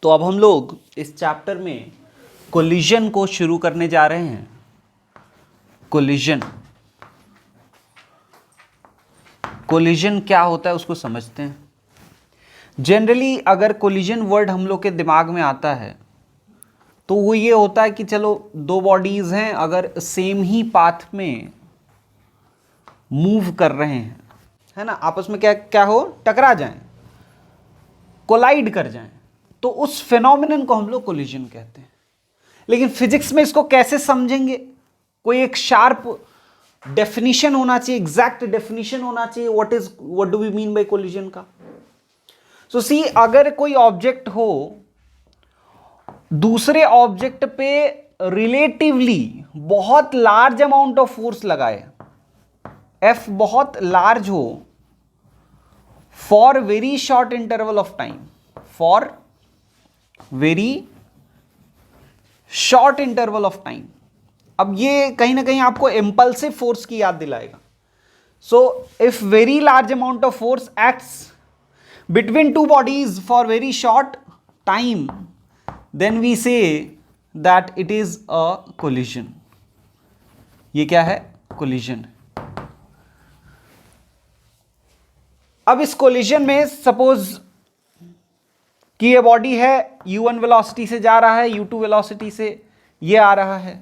तो अब हम लोग इस चैप्टर में कोलिजन को शुरू करने जा रहे हैं। कोलिजन क्या होता है उसको समझते हैं। जनरली अगर कोलिजन वर्ड हम लोग के दिमाग में आता है तो वो ये होता है कि चलो दो बॉडीज हैं, अगर सेम ही पाथ में मूव कर रहे हैं, है ना, आपस में क्या क्या हो, टकरा जाएं, कोलाइड कर जाएं, तो उस फिनोमिनन को हम लोग कोलिजन कहते हैं। लेकिन फिजिक्स में इसको कैसे समझेंगे? कोई एक शार्प डेफिनेशन होना चाहिए, एग्जैक्ट डेफिनेशन होना चाहिए, what do we mean by collision का। सो सी, अगर कोई ऑब्जेक्ट हो दूसरे ऑब्जेक्ट पे रिलेटिवली बहुत लार्ज अमाउंट ऑफ फोर्स लगाए, एफ बहुत लार्ज हो, for very short interval of time, for very short interval of time. अब ये कहीं ना कहीं आपको इंपल्सिव फोर्स की याद दिलाएगा। So if very large amount of force acts between two bodies for very short time, then we say that it is a collision। ये क्या है? collision। अब इस collision में सपोज कि ये बॉडी है u1 वेलोसिटी से जा रहा है, u2 वेलोसिटी से ये आ रहा है,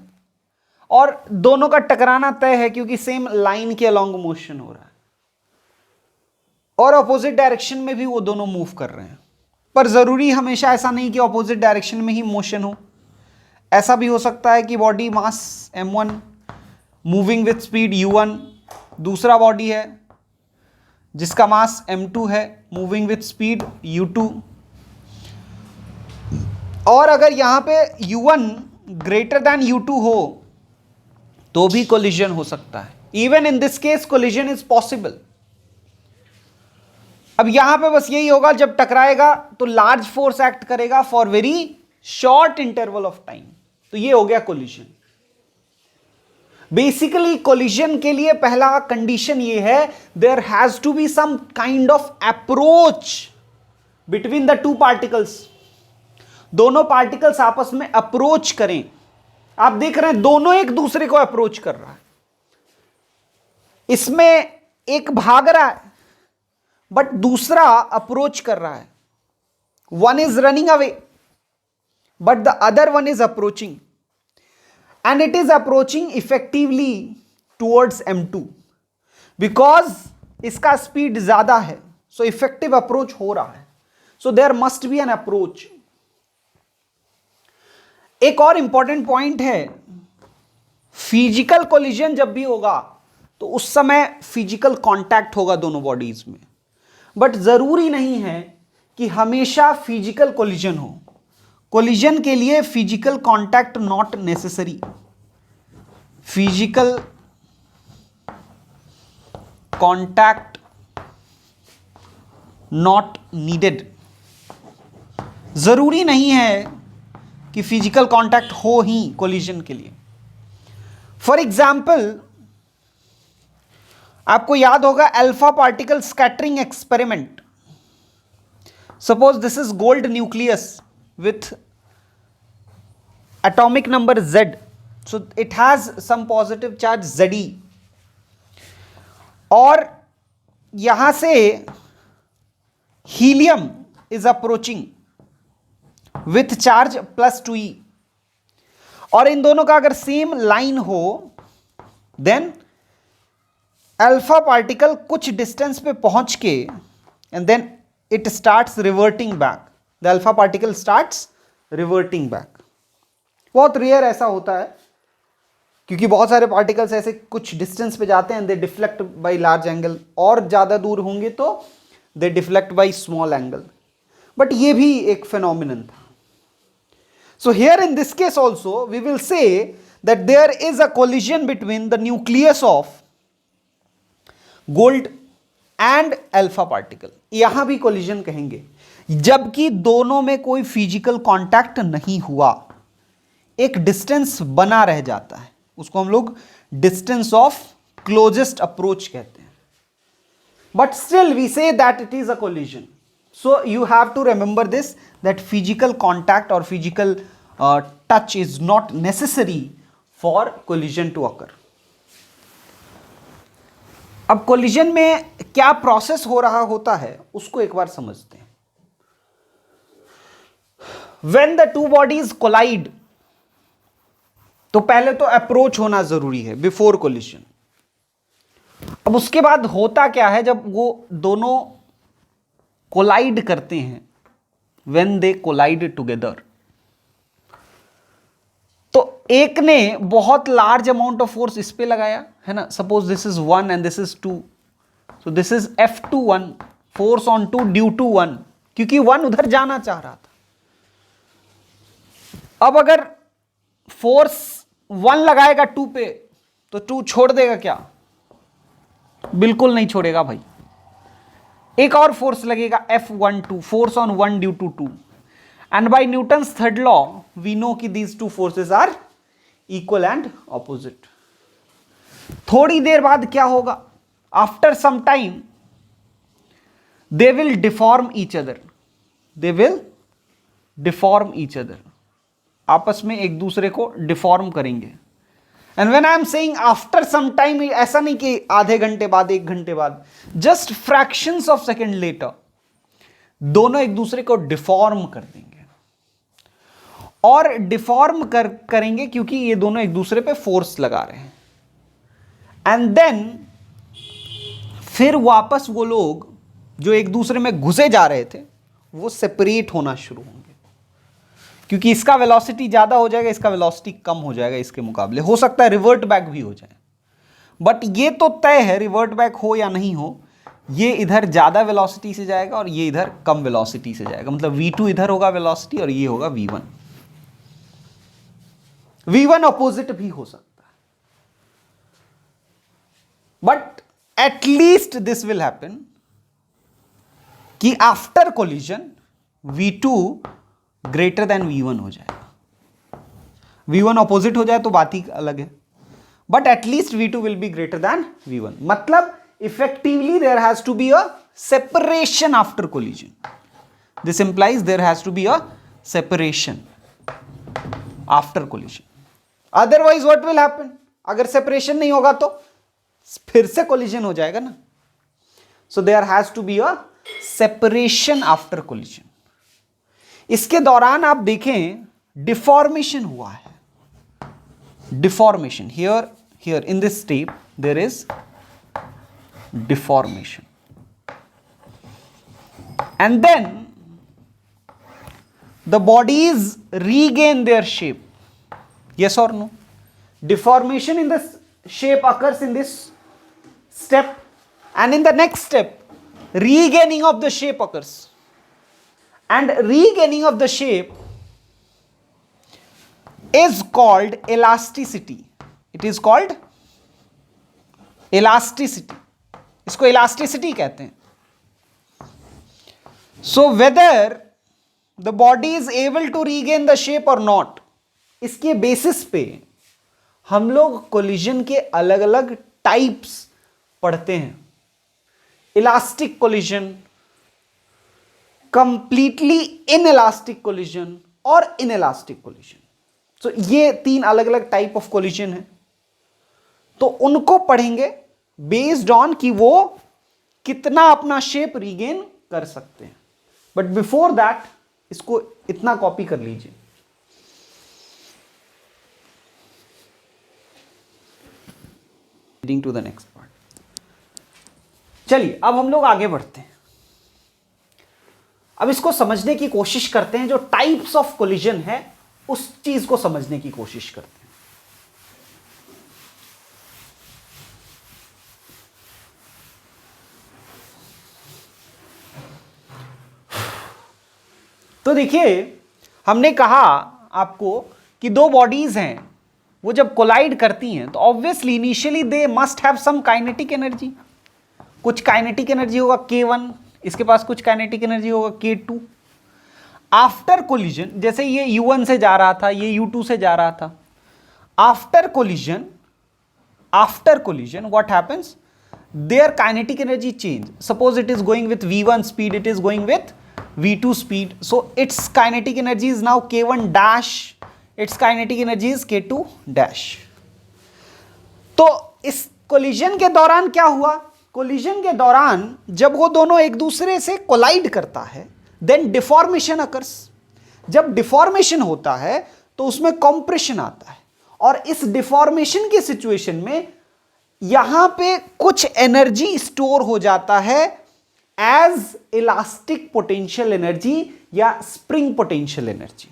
और दोनों का टकराना तय है क्योंकि सेम लाइन के अलोंग मोशन हो रहा है और अपोजिट डायरेक्शन में भी वो दोनों मूव कर रहे हैं। पर जरूरी हमेशा ऐसा नहीं कि ऑपोजिट डायरेक्शन में ही मोशन हो। ऐसा भी हो सकता है कि body mass m1 moving with speed u1, दूसरा बॉडी है जिसका मास m2 है मूविंग विथ स्पीड u2, और अगर यहां पे u1 ग्रेटर देन u2 हो तो भी कोलिजन हो सकता है। Even in this case collision is possible. अब यहां पे बस यही होगा, जब टकराएगा तो लार्ज फोर्स एक्ट करेगा for very short interval of time, तो ये हो गया कोलिजन। बेसिकली कोलिजन के लिए पहला कंडीशन ये है, there has to be some kind of approach between the two particles. दोनों पार्टिकल्स आपस में अप्रोच करें। आप देख रहे हैं दोनों एक दूसरे को अप्रोच कर रहा है। इसमें एक भाग रहा है बट दूसरा अप्रोच कर रहा है। One is running away but the other one is approaching, and it is approaching effectively towards m2 because इसका स्पीड ज्यादा है, सो इफेक्टिव अप्रोच हो रहा है। So there must be an approach. एक और इंपॉर्टेंट पॉइंट है, फिजिकल कोलिजन जब भी होगा तो उस समय फिजिकल कांटेक्ट होगा दोनों बॉडीज में, बट जरूरी नहीं है कि हमेशा फिजिकल कोलिजन हो। कोलिजन के लिए physical contact not necessary, physical contact not needed. जरूरी नहीं है कि फिजिकल कांटेक्ट हो ही कोलिजन के लिए। फॉर एग्जाम्पल, आपको याद होगा alpha particle scattering experiment. Suppose this is gold nucleus with atomic number Z, so it has some positive charge Ze, और यहां से helium is approaching with charge +2e, और इन दोनों का अगर सेम लाइन हो देन अल्फा पार्टिकल कुछ डिस्टेंस पे पहुंच के and then it starts reverting back. The alpha particle starts reverting back. बहुत रेयर ऐसा होता है क्योंकि बहुत सारे पार्टिकल्स ऐसे कुछ डिस्टेंस पे जाते हैं, they deflect by large angle, और ज्यादा दूर होंगे तो they deflect by small angle, but ये भी एक फिनोमिनन था। So here in this case also we will say that there is a collision between the nucleus of gold and alpha particle। यहां भी collision कहेंगे जबकि दोनों में कोई फिजिकल कांटेक्ट नहीं हुआ, एक डिस्टेंस बना रह जाता है, उसको हम लोग डिस्टेंस ऑफ क्लोजेस्ट अप्रोच कहते हैं, but still we say that it is a collision. So you have to remember this, that physical contact or physical touch is not necessary for collision to occur. अब collision में क्या process हो रहा होता है उसको एक बार समझते हैं. When the two bodies collide, तो पहले तो अप्रोच होना जरूरी है बिफोर कोलिजन. अब उसके बाद होता क्या है जब वो दोनों कोलाइड करते हैं, when they collide together, तो एक ने बहुत लार्ज अमाउंट ऑफ फोर्स इस पे लगाया है ना. Suppose this is 1 and this is 2, so this is F21, force on 2 due to 1, क्योंकि 1 उधर जाना चाह रहा था. अब अगर फोर्स 1 लगाएगा 2 पे तो 2 छोड़ देगा क्या? बिल्कुल नहीं छोड़ेगा भाई. एक और फोर्स लगेगा F12, force on 1 due to 2. And by Newton's third law, we know कि these two forces are equal and opposite. थोड़ी देर बाद क्या होगा? After some time, they will deform each other. They will deform each other. आपस में एक दूसरे को डिफॉर्म करेंगे. And when I am saying after some time, ऐसा नहीं कि आधे घंटे बाद, 1 घंटे बाद, just fractions of second later, दोनों एक दूसरे को डिफॉर्म कर देंगे. और डिफॉर्म करेंगे क्योंकि ये दोनों एक दूसरे पे फोर्स लगा रहे हैं. एंड देन फिर वापस वो लोग जो एक दूसरे में घुसे जा रहे थे वो सेपरेट होना शुरू होंगे, क्योंकि इसका वेलोसिटी ज़्यादा हो जाएगा, इसका वेलोसिटी कम हो जाएगा इसके मुकाबले. हो सकता है रिवर्ट बैक भी हो जाए, बट ये तो तय है रिवर्ट बैक हो या नहीं हो, ये इधर ज़्यादा वेलोसिटी से जाएगा और ये इधर कम वेलोसिटी से जाएगा. मतलब V2 इधर होगा वेलोसिटी और ये होगा V1. V1 अपोजिट भी हो सकता है, but at least this will happen कि after collision V2 greater than V1 हो जाएगा. V1 अपोजिट हो जाए तो बात ही अलग है, but at least V2 will be greater than V1. मतलब effectively there has to be a separation after collision. This implies there has to be a separation after collision. Otherwise what will happen? अगर separation नहीं होगा तो फिर से collision हो जाएगा ना. So there has to be a separation after collision. इसके दौरान आप देखें deformation हुआ है. Deformation here in this step there is deformation, and then the bodies regain their shape. Yes or no? Deformation in this shape occurs in this step, and in the next step regaining of the shape occurs, and regaining of the shape is called elasticity. It is called elasticity. इसको elasticity कहते हैं. So whether the body is able to regain the shape और not, इसके basis पे हम लोग collision के अलग अलग टाइप्स पढ़ते हैं. Elastic collision, completely inelastic collision और इनइलास्टिक कोलिजन. सो ये 3 अलग अलग टाइप ऑफ कोलिजन है. तो उनको पढ़ेंगे बेस्ड ऑन कि वो कितना अपना शेप रीगेन कर सकते हैं. बट बिफोर दैट इसको इतना कॉपी कर लीजिए. Leading to the next part. चलिए अब हम लोग आगे बढ़ते हैं. अब इसको समझने की कोशिश करते हैं, जो टाइप्स ऑफ कोलिजन है उस चीज को समझने की कोशिश करते हैं. तो देखिए हमने कहा आपको कि 2 बॉडीज हैं, वो जब कोलाइड करती हैं तो obviously initially they must have some kinetic energy. कुछ काइनेटिक एनर्जी होगा K1, इसके पास कुछ काइनेटिक एनर्जी होगा K2. आफ्टर कोलिजन, जैसे ये U1 से जा रहा था, ये U2 से जा रहा था, after collision what happens, their kinetic energy change. Suppose it is going with V1 speed, it is going with v2 speed, so its kinetic energy is now k1 dash, its kinetic energy is k2 dash. तो इस collision के दौरान क्या हुआ? Collision के दौरान जब वो दोनों एक दूसरे से कोलाइड करता है, देन डिफॉर्मेशन अकर्स. जब डिफॉर्मेशन होता है तो उसमें कॉम्प्रेशन आता है, और इस डिफॉर्मेशन की सिचुएशन में यहां पे कुछ एनर्जी स्टोर हो जाता है एज इलास्टिक पोटेंशियल एनर्जी या स्प्रिंग पोटेंशियल एनर्जी.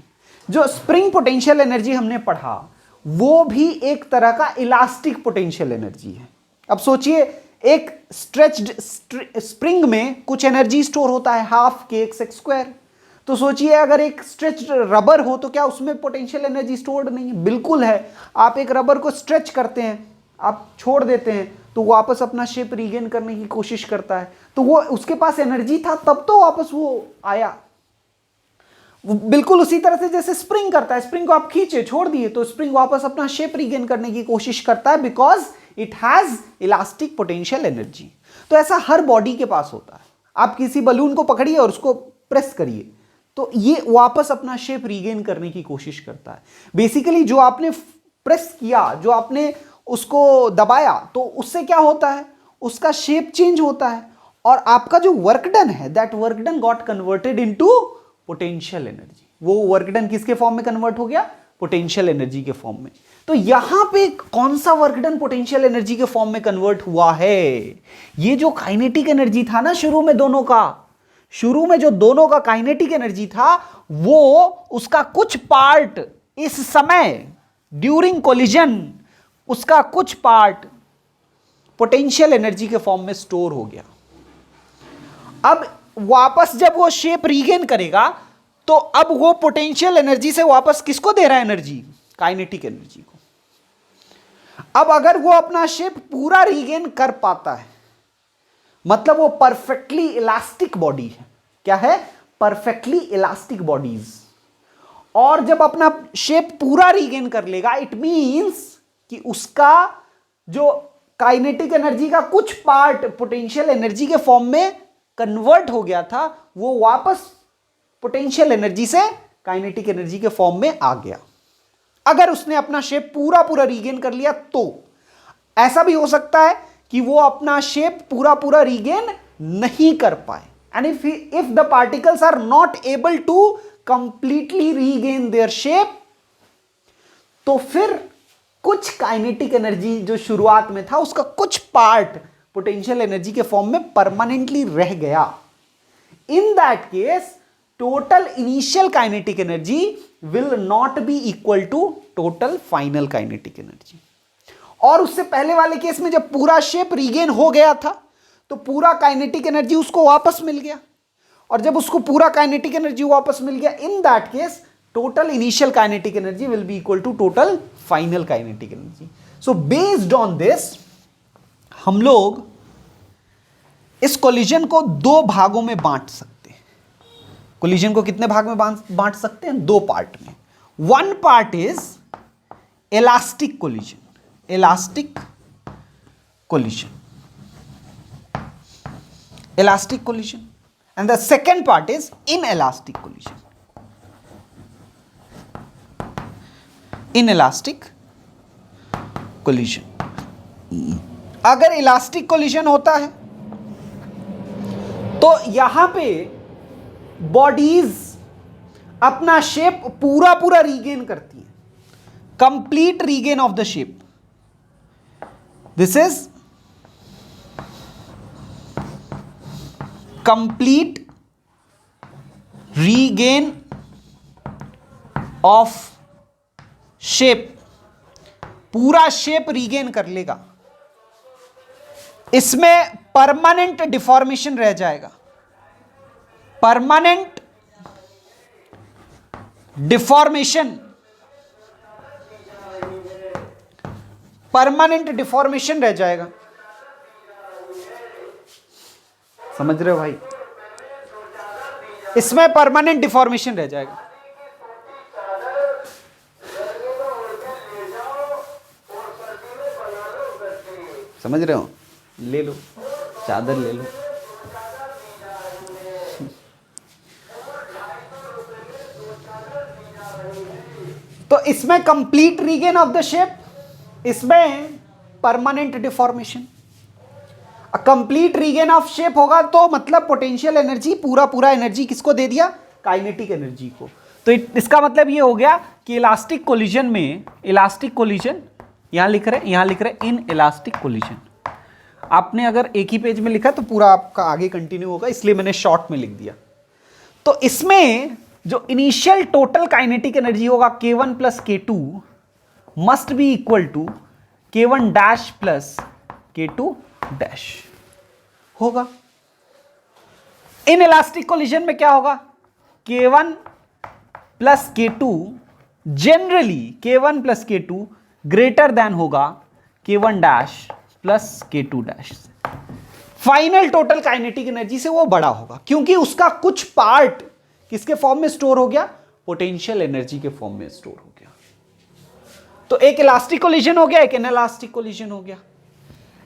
जो स्प्रिंग पोटेंशियल एनर्जी हमने पढ़ा वो भी एक तरह का इलास्टिक पोटेंशियल एनर्जी है. अब सोचिए, एक स्ट्रेच्ड स्प्रिंग में कुछ एनर्जी स्टोर होता है, हाफ के एक्स एक्स स्क्वायर. तो सोचिए अगर एक स्ट्रेच्ड रबर हो तो क्या उसमें पोटेंशियल एनर्जी स्टोर्ड नहीं है? बिल्कुल है. आप एक रबर को स्ट्रेच करते हैं, आप छोड़ देते हैं तो वापस अपना शेप रीगेन करने की कोशिश करता है, तो वो उसके पास एनर्जी था तब तो वापस वो आया. बिल्कुल उसी तरह से जैसे स्प्रिंग करता है, स्प्रिंग को आप खींचे छोड़ दिए तो स्प्रिंग वापस अपना शेप रीगेन करने की कोशिश करता है, because it has elastic potential energy. तो ऐसा हर बॉडी के पास होता है. आप किसी बलून को पकड़िए और उसको प्रेस करिए तो ये वापस अपना शेप रीगेन करने की कोशिश करता है. बेसिकली जो आपने प्रेस किया, जो आपने उसको दबाया, तो उससे क्या होता है? उसका शेप चेंज होता है, और आपका जो वर्क डन है, that work done got converted into potential energy. वो वर्क डन किसके फॉर्म में कन्वर्ट हो गया? पोटेंशियल एनर्जी के फॉर्म में. तो यहां पे कौन सा वर्क डन पोटेंशियल एनर्जी के फॉर्म में कन्वर्ट हुआ है? ये जो काइनेटिक एनर्जी था ना शुरू में दोनों का, शुरू में जो दोनों का काइनेटिक एनर्जी था, वो उसका कुछ पार्ट इस समय ड्यूरिंग कोलिजन, उसका कुछ पार्ट पोटेंशियल एनर्जी के फॉर्म में स्टोर हो गया. अब वापस जब वो शेप रीगेन करेगा तो अब वो पोटेंशियल एनर्जी से वापस किसको दे रहा है एनर्जी? काइनेटिक एनर्जी को. अब अगर वो अपना शेप पूरा रीगेन कर पाता है, मतलब वो परफेक्टली इलास्टिक बॉडी है. क्या है? Perfectly elastic bodies. और जब अपना शेप पूरा रीगेन कर लेगा, इट मींस कि उसका जो काइनेटिक एनर्जी का कुछ पार्ट पोटेंशियल एनर्जी के फॉर्म में कन्वर्ट हो गया था, वो वापस पोटेंशियल एनर्जी से काइनेटिक एनर्जी के फॉर्म में आ गया. अगर उसने अपना शेप पूरा पूरा रीगेन कर लिया तो ऐसा भी हो सकता है कि वो अपना शेप पूरा पूरा रीगेन नहीं कर पाए. And if the particles are not able to completely regain their shape, तो फिर कुछ काइनेटिक एनर्जी जो शुरुआत में था उसका कुछ पार्ट पोटेंशियल एनर्जी के फॉर्म में परमानेंटली रह गया. In that case total initial kinetic energy will not be equal to total final kinetic energy. और उससे पहले वाले केस में जब पूरा शेप रीगेन हो गया था तो पूरा काइनेटिक एनर्जी उसको वापस मिल गया, और जब उसको पूरा काइनेटिक एनर्जी वापस मिल गया, in that case total initial kinetic energy will be equal to total final kinetic energy. So based on this हम लोग इस कोलिजन को दो भागों में बांट सकते हैं. कोलिजन को कितने भाग में बांट सकते हैं? दो पार्ट में. One part is elastic collision, elastic collision, elastic collision, and the second part is inelastic collision, inelastic collision. अगर इलास्टिक कोलिजन होता है तो यहां पे बॉडीज अपना शेप पूरा पूरा रीगेन करती है, complete regain of the shape. This is complete regain of shape. पूरा शेप रीगेन कर लेगा. इसमें परमानेंट डिफॉर्मेशन रह जाएगा, परमानेंट डिफॉर्मेशन, परमानेंट डिफॉर्मेशन रह जाएगा. समझ रहे हो भाई? इसमें परमानेंट डिफॉर्मेशन रह जाएगा. समझ रहे हो? ले लो चादर, ले लो. तो इसमें complete regain of the shape, इसमें permanent deformation. Complete regain of shape होगा तो मतलब पोटेंशियल एनर्जी पूरा एनर्जी किसको दे दिया, काइनेटिक एनर्जी को। तो इसका मतलब ये हो गया कि इलास्टिक कोलिजन में, इलास्टिक कोलिजन यहां लिख रहे इन इलास्टिक कोलिजन। आपने अगर एक ही पेज में लिखा तो पूरा आपका आगे कंटिन्यू होगा, इसलिए मैंने शॉर्ट में लिख दिया। तो इसमें जो इनिशियल टोटल काइनेटिक एनर्जी होगा K1 plus K2 must be equal to K1 dash plus K2 dash होगा। इन इलास्टिक कोलिजन में क्या होगा, K1 plus K2 generally K1 plus K2 greater than होगा K1 dash plus K2 dash. Final total kinetic energy से वो बड़ा होगा, क्योंकि उसका कुछ पार्ट किसके फॉर्म में स्टोर हो गया, पोटेंशियल एनर्जी के फॉर्म में स्टोर हो गया। तो एक इलास्टिक कोलिजन हो गया, एक इनइलास्टिक कोलिजन हो गया।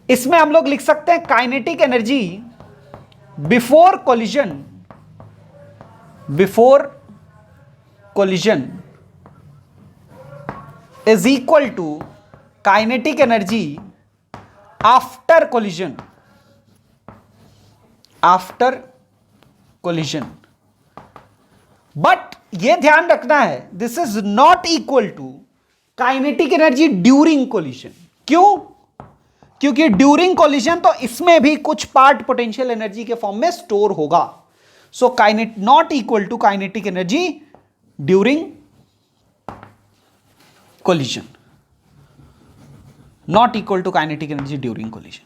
इसमें हम लोग लिख सकते हैं kinetic energy before collision is equal to kinetic energy after collision. But यह ध्यान रखना है, this is not equal to kinetic energy during collision. क्यों? क्योंकि ड्यूरिंग कोलिजन तो इसमें भी कुछ पार्ट पोटेंशियल एनर्जी के फॉर्म में स्टोर होगा। So not equal to kinetic energy during collision, not equal to kinetic energy during collision.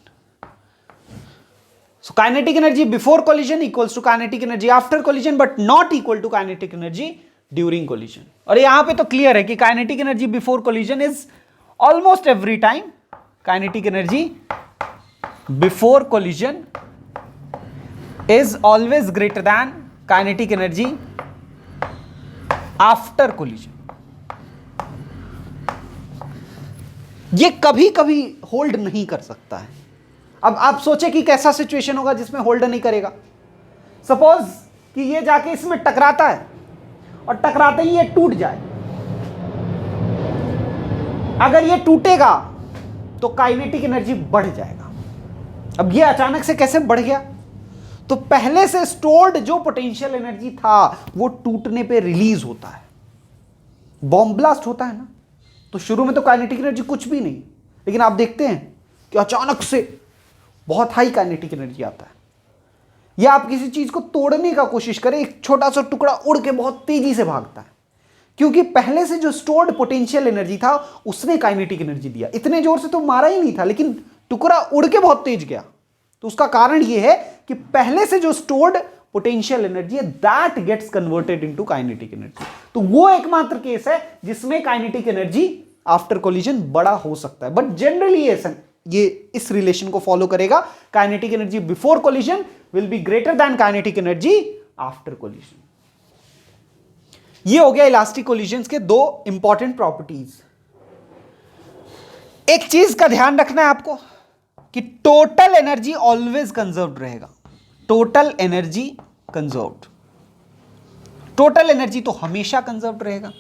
So kinetic energy before collision equals to kinetic energy after collision, but not equal to kinetic energy during collision. और यहां पे तो clear है कि kinetic energy before collision is almost every time kinetic energy before collision is always greater than kinetic energy after collision. ये कभी कभी hold नहीं कर सकता है। अब आप सोचे कि कैसा सिचुएशन होगा जिसमें होल्ड नहीं करेगा। सपोज कि ये जाके इसमें टकराता है और टकराते ही ये टूट जाए। अगर ये टूटेगा तो काइनेटिक एनर्जी बढ़ जाएगा। अब ये अचानक से कैसे बढ़ गया, तो पहले से स्टोर्ड जो पोटेंशियल एनर्जी था वो टूटने पे रिलीज होता है। बॉम्ब ब्लास्ट होता है ना, तो शुरू में तो काइनेटिक एनर्जी कुछ भी नहीं, लेकिन आप देखते हैं कि अचानक से बहुत हाई काइनेटिक एनर्जी आता है। या आप किसी चीज को तोड़ने का कोशिश करें, एक छोटा सा टुकड़ा उड़ के बहुत तेजी से भागता है, क्योंकि पहले से जो स्टोर्ड पोटेंशियल एनर्जी था उसने काइनेटिक एनर्जी दिया। इतने जोर से तो मारा ही नहीं था, लेकिन टुकड़ा उड़ के बहुत तेज गया। तो उसका कारण यह है कि पहले से जो स्टोर्ड पोटेंशियल एनर्जी है that gets converted into kinetic energy. तो वो एकमात्र केस है जिसमें काइनेटिक एनर्जी आफ्टर कोलिजन बड़ा हो सकता है। बट जनरली ये इस रिलेशन को फॉलो करेगा, kinetic energy before collision will be greater than kinetic energy after collision. ये हो गया इलास्टिक कोलिजन्स के दो इंपॉर्टेंट प्रॉपर्टीज। एक चीज का ध्यान रखना है आपको कि टोटल एनर्जी ऑलवेज कंजर्व्ड रहेगा। Total energy conserved, total energy तो हमेशा कंजर्व्ड रहेगा।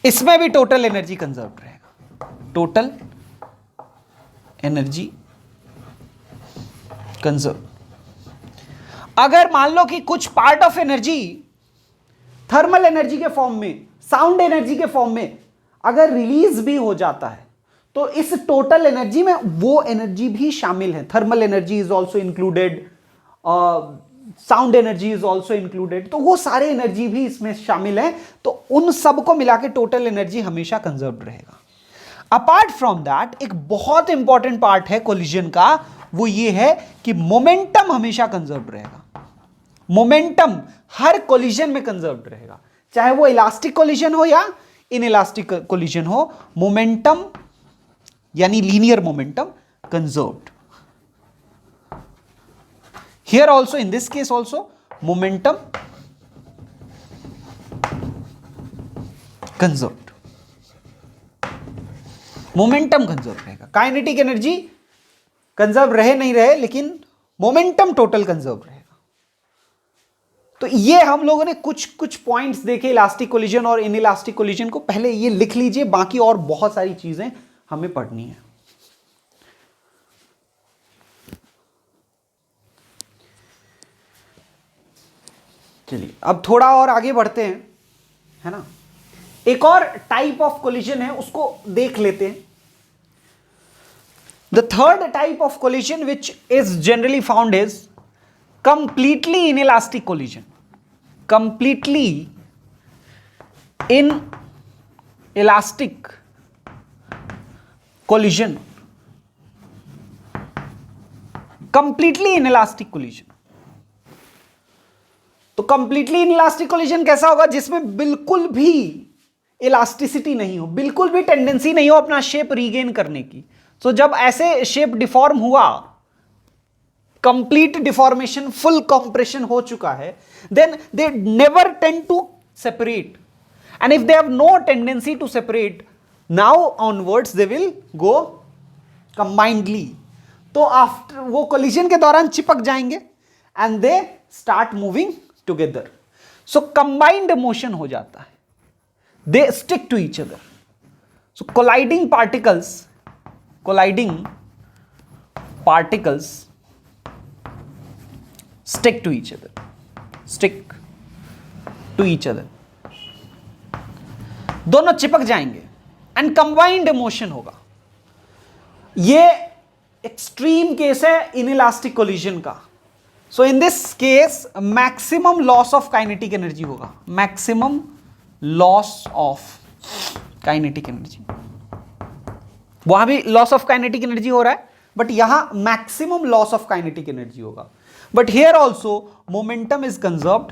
इसमें भी टोटल एनर्जी कंजर्व्ड रहेगा। Total energy conserve. अगर मान लो कि कुछ part of energy thermal energy के फॉर्म में, साउंड एनर्जी के फॉर्म में अगर रिलीज भी हो जाता है, तो इस टोटल एनर्जी में वो एनर्जी भी शामिल है। Thermal energy is also included, sound energy is also included, तो वो सारे एनर्जी भी इसमें शामिल हैं। तो उन सबको मिला के टोटल एनर्जी हमेशा कंजर्व्ड रहेगा। अपार्ट फ्रॉम दैट एक बहुत इंपॉर्टेंट पार्ट है कोलिजन का, वो ये है कि मोमेंटम हमेशा कंजर्व्ड रहेगा। मोमेंटम हर कोलिजन में कंजर्व्ड रहेगा, चाहे वो इलास्टिक कोलिजन हो या इनइलास्टिक कोलिजन हो। मोमेंटम यानी linear momentum conserved. Here also, in this case also, momentum conserved. Momentum conserve रहेगा। काइनेटिक एनर्जी कंजर्व रहे नहीं रहे, लेकिन मोमेंटम टोटल कंजर्व रहेगा। तो ये हम लोगों ने कुछ कुछ पॉइंट्स देखे इलास्टिक कोलिजन और इनइलास्टिक कोलिजन को, पहले ये लिख लीजिए, बाकी और बहुत सारी चीजें हमें पढ़नी है। चलिए अब थोड़ा और आगे बढ़ते हैं, है ना। एक और टाइप ऑफ कोलिजन है, उसको देख लेते हैं। The third type of collision which is generally found is completely inelastic collision. Completely inelastic collision. Completely inelastic collision. तो completely inelastic collision कैसा होगा? जिसमें बिल्कुल भी इलास्टिसिटी नहीं हो, बिल्कुल भी टेंडेंसी नहीं हो अपना शेप रीगेन करने की। तो जब ऐसे शेप डिफॉर्म हुआ, कंप्लीट डिफॉर्मेशन, फुल कंप्रेशन हो चुका है, then they never tend to separate, and if they have no tendency to separate, now onwards they will go combinedly. तो आफ्टर वो कोलिजन के दौरान चिपक जाएंगे and they start moving together. So combined motion हो जाता है, they stick to each other. So colliding particles stick to each other, दोनों चिपक जाएंगे एंड कंबाइंड मोशन होगा। ये एक्सट्रीम केस है इनइलास्टिक कोलिजन का। So in this case maximum loss of kinetic energy होगा, maximum loss of kinetic energy. वहां भी लॉस ऑफ काइनेटिक एनर्जी हो रहा है, बट यहां maximum loss of kinetic energy होगा। But here also momentum is conserved,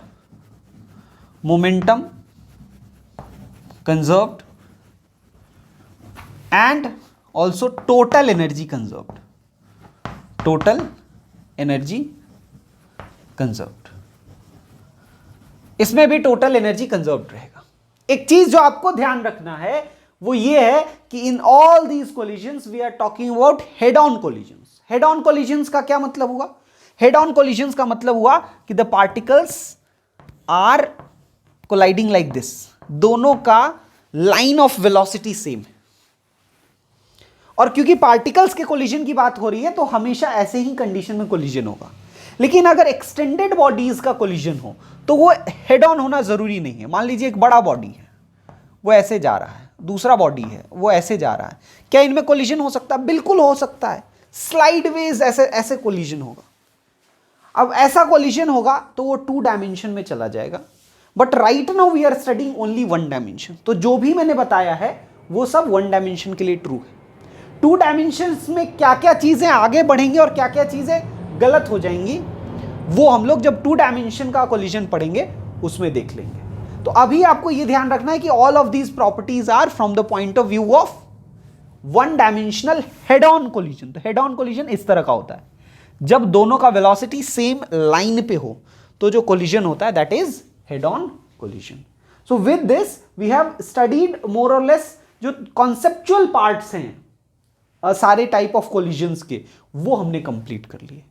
and also total energy conserved, इसमें भी टोटल एनर्जी कंजर्व्ड रहेगा। एक चीज जो आपको ध्यान रखना है वो ये है कि in all these collisions we are talking about head on collisions. Head on collisions का क्या मतलब हुआ? हेड ऑन कोलिजन्स का मतलब हुआ कि the particles are colliding like this, दोनों का लाइन ऑफ वेलोसिटी सेम है। और क्योंकि पार्टिकल्स के कोलिजन की बात हो रही है तो हमेशा ऐसे ही कंडीशन में कोलिजन होगा। लेकिन अगर एक्सटेंडेड बॉडीज का कोलिजन हो तो वो हेड ऑन होना जरूरी नहीं है। मान लीजिए एक बड़ा बॉडी है, वो ऐसे जा रहा है, दूसरा बॉडी है वो ऐसे जा रहा है, क्या इनमें कोलिजन हो सकता है? बिल्कुल हो सकता है, स्लाइडवेज ऐसे कोलिजन होगा। अब ऐसा कोलिजन होगा तो वो 2 डायमेंशन में चला जाएगा, but right now we are studying only 1 dimension. तो जो भी मैंने बताया है वो सब 1 डायमेंशन के लिए ट्रू है। 2 डायमेंशंस में क्या क्या चीजें आगे बढ़ेंगी और क्या क्या चीजें गलत हो जाएंगी वो हम लोग जब 2 डायमेंशन का कोलिजन पढ़ेंगे उसमें देख लेंगे। तो अभी आपको ये ध्यान रखना है कि all of these properties are from the point of view of 1 dimensional head on collision. तो हेड ऑन कोलिजन इस तरह का होता है, जब दोनों का वेलोसिटी सेम लाइन पे हो तो जो कोलिजन होता है that is head on collision. So with this we have studied more और लेस जो कॉन्सेप्चुअल पार्ट्स हैं सारे टाइप ऑफ कोलिजन्स के, वो हमने कंप्लीट कर लिए।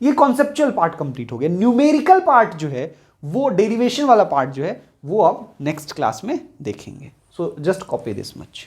ये कॉन्सेप्चुअल पार्ट कंप्लीट हो गया। न्यूमेरिकल पार्ट जो है वो डेरिवेशन वाला पार्ट जो है वो अब नेक्स्ट क्लास में देखेंगे। So just copy this much.